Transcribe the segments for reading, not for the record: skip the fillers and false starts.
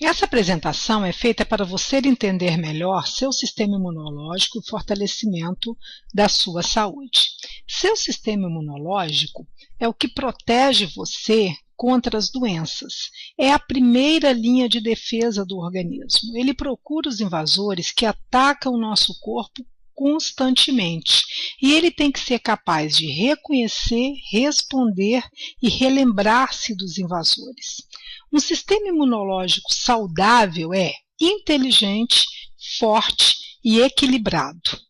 Essa apresentação é feita para você entender melhor seu sistema imunológico e fortalecimento da sua saúde. Seu sistema imunológico é o que protege você contra as doenças. É a primeira linha de defesa do organismo. Ele procura os invasores que atacam o nosso corpo constantemente. E ele tem que ser capaz de reconhecer, responder e relembrar-se dos invasores. Um sistema imunológico saudável é inteligente, forte e equilibrado.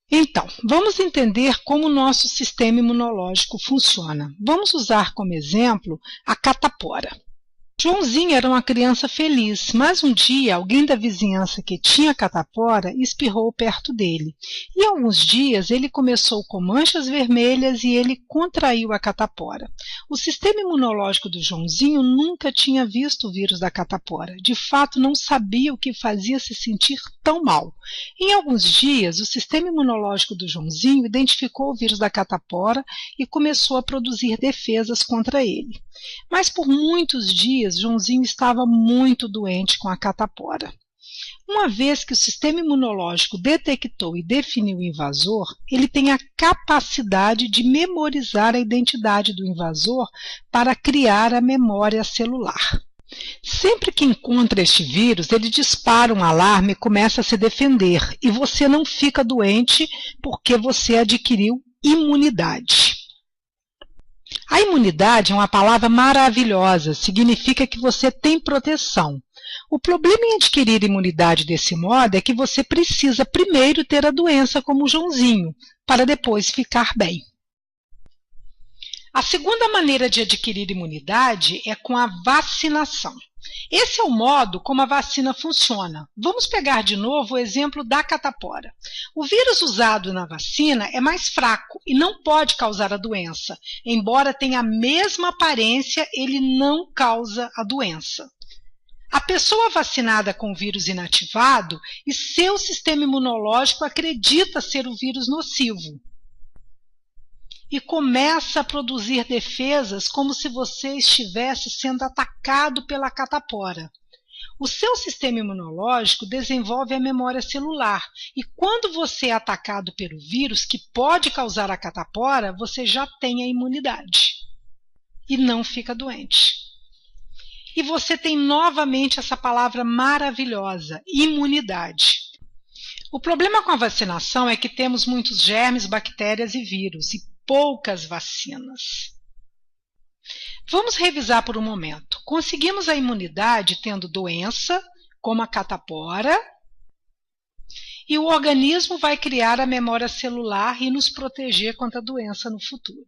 Então, vamos entender como o nosso sistema imunológico funciona. Vamos usar como exemplo a catapora. Joãozinho era uma criança feliz, mas um dia alguém da vizinhança que tinha catapora espirrou perto dele. E alguns dias ele começou com manchas vermelhas e ele contraiu a catapora. O sistema imunológico do Joãozinho nunca tinha visto o vírus da catapora. De fato, não sabia o que fazia se sentir tão mal. Em alguns dias, o sistema imunológico do Joãozinho identificou o vírus da catapora e começou a produzir defesas contra ele. Mas por muitos dias, Joãozinho estava muito doente com a catapora. Uma vez que o sistema imunológico detectou e definiu o invasor, ele tem a capacidade de memorizar a identidade do invasor para criar a memória celular. Sempre que encontra este vírus, ele dispara um alarme e começa a se defender, e você não fica doente porque você adquiriu imunidade. A imunidade é uma palavra maravilhosa, significa que você tem proteção. O problema em adquirir imunidade desse modo é que você precisa primeiro ter a doença como o Joãozinho, para depois ficar bem. A segunda maneira de adquirir imunidade é com a vacinação. Esse é o modo como a vacina funciona. Vamos pegar de novo o exemplo da catapora. O vírus usado na vacina é mais fraco e não pode causar a doença. Embora tenha a mesma aparência, ele não causa a doença. A pessoa vacinada com o vírus inativado e seu sistema imunológico acredita ser o vírus nocivo. E começa a produzir defesas como se você estivesse sendo atacado pela catapora. O seu sistema imunológico desenvolve a memória celular e quando você é atacado pelo vírus que pode causar a catapora, você já tem a imunidade e não fica doente. E você tem novamente essa palavra maravilhosa, imunidade. O problema com a vacinação é que temos muitos germes, bactérias e vírus e poucas vacinas. Vamos revisar por um momento. Conseguimos a imunidade tendo doença, como a catapora, e o organismo vai criar a memória celular e nos proteger contra a doença no futuro.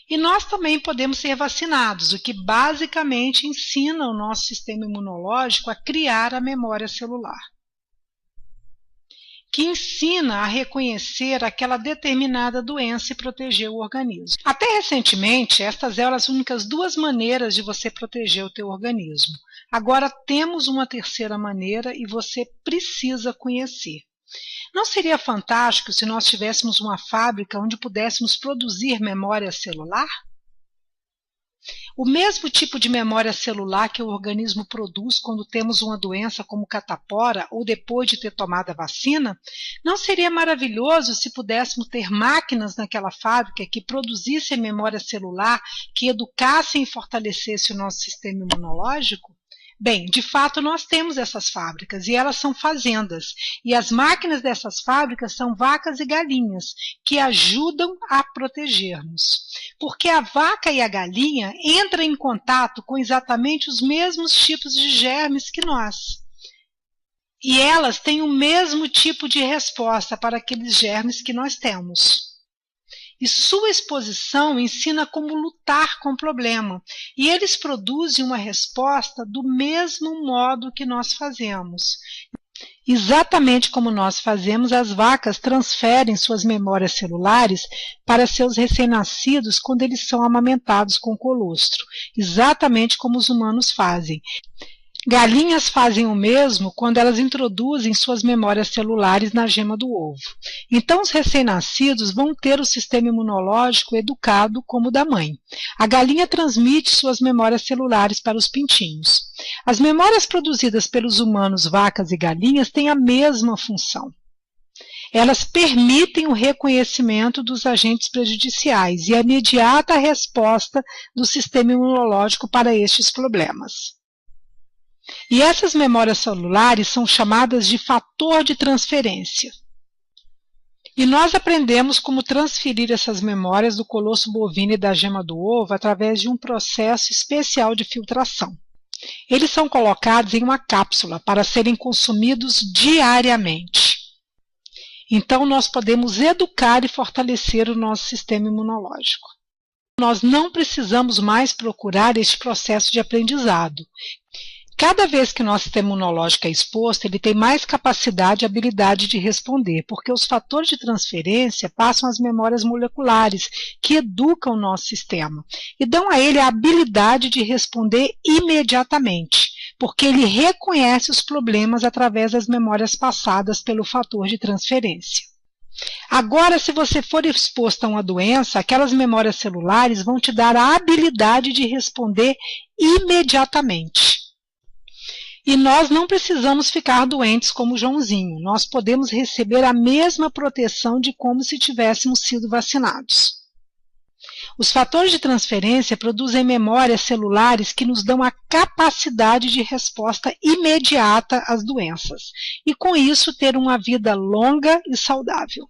E nós também podemos ser vacinados, o que basicamente ensina o nosso sistema imunológico a criar a memória celular, que ensina a reconhecer aquela determinada doença e proteger o organismo. Até recentemente, estas eram as únicas duas maneiras de você proteger o teu organismo. Agora temos uma terceira maneira e você precisa conhecer. Não seria fantástico se nós tivéssemos uma fábrica onde pudéssemos produzir memória celular? O mesmo tipo de memória celular que o organismo produz quando temos uma doença como catapora ou depois de ter tomado a vacina, não seria maravilhoso se pudéssemos ter máquinas naquela fábrica que produzissem memória celular, que educassem e fortalecessem o nosso sistema imunológico? Bem, de fato nós temos essas fábricas e elas são fazendas e as máquinas dessas fábricas são vacas e galinhas que ajudam a proteger-nos. Porque a vaca e a galinha entram em contato com exatamente os mesmos tipos de germes que nós. E elas têm o mesmo tipo de resposta para aqueles germes que nós temos. E sua exposição ensina como lutar com o problema. E eles produzem uma resposta do mesmo modo que nós fazemos. Exatamente como nós fazemos, as vacas transferem suas memórias celulares para seus recém-nascidos quando eles são amamentados com colostro. Exatamente como os humanos fazem. Galinhas fazem o mesmo quando elas introduzem suas memórias celulares na gema do ovo. Então, os recém-nascidos vão ter o sistema imunológico educado como o da mãe. A galinha transmite suas memórias celulares para os pintinhos. As memórias produzidas pelos humanos, vacas e galinhas têm a mesma função. Elas permitem o reconhecimento dos agentes prejudiciais e a imediata resposta do sistema imunológico para estes problemas. E essas memórias celulares são chamadas de fator de transferência. E nós aprendemos como transferir essas memórias do colosso bovino e da gema do ovo através de um processo especial de filtração. Eles são colocados em uma cápsula para serem consumidos diariamente. Então, nós podemos educar e fortalecer o nosso sistema imunológico. Nós não precisamos mais procurar este processo de aprendizado. Cada vez que o nosso sistema imunológico é exposto, ele tem mais capacidade e habilidade de responder, porque os fatores de transferência passam as memórias moleculares, que educam o nosso sistema, e dão a ele a habilidade de responder imediatamente, porque ele reconhece os problemas através das memórias passadas pelo fator de transferência. Agora, se você for exposto a uma doença, aquelas memórias celulares vão te dar a habilidade de responder imediatamente. E nós não precisamos ficar doentes como o Joãozinho. Nós podemos receber a mesma proteção de como se tivéssemos sido vacinados. Os fatores de transferência produzem memórias celulares que nos dão a capacidade de resposta imediata às doenças. E com isso ter uma vida longa e saudável.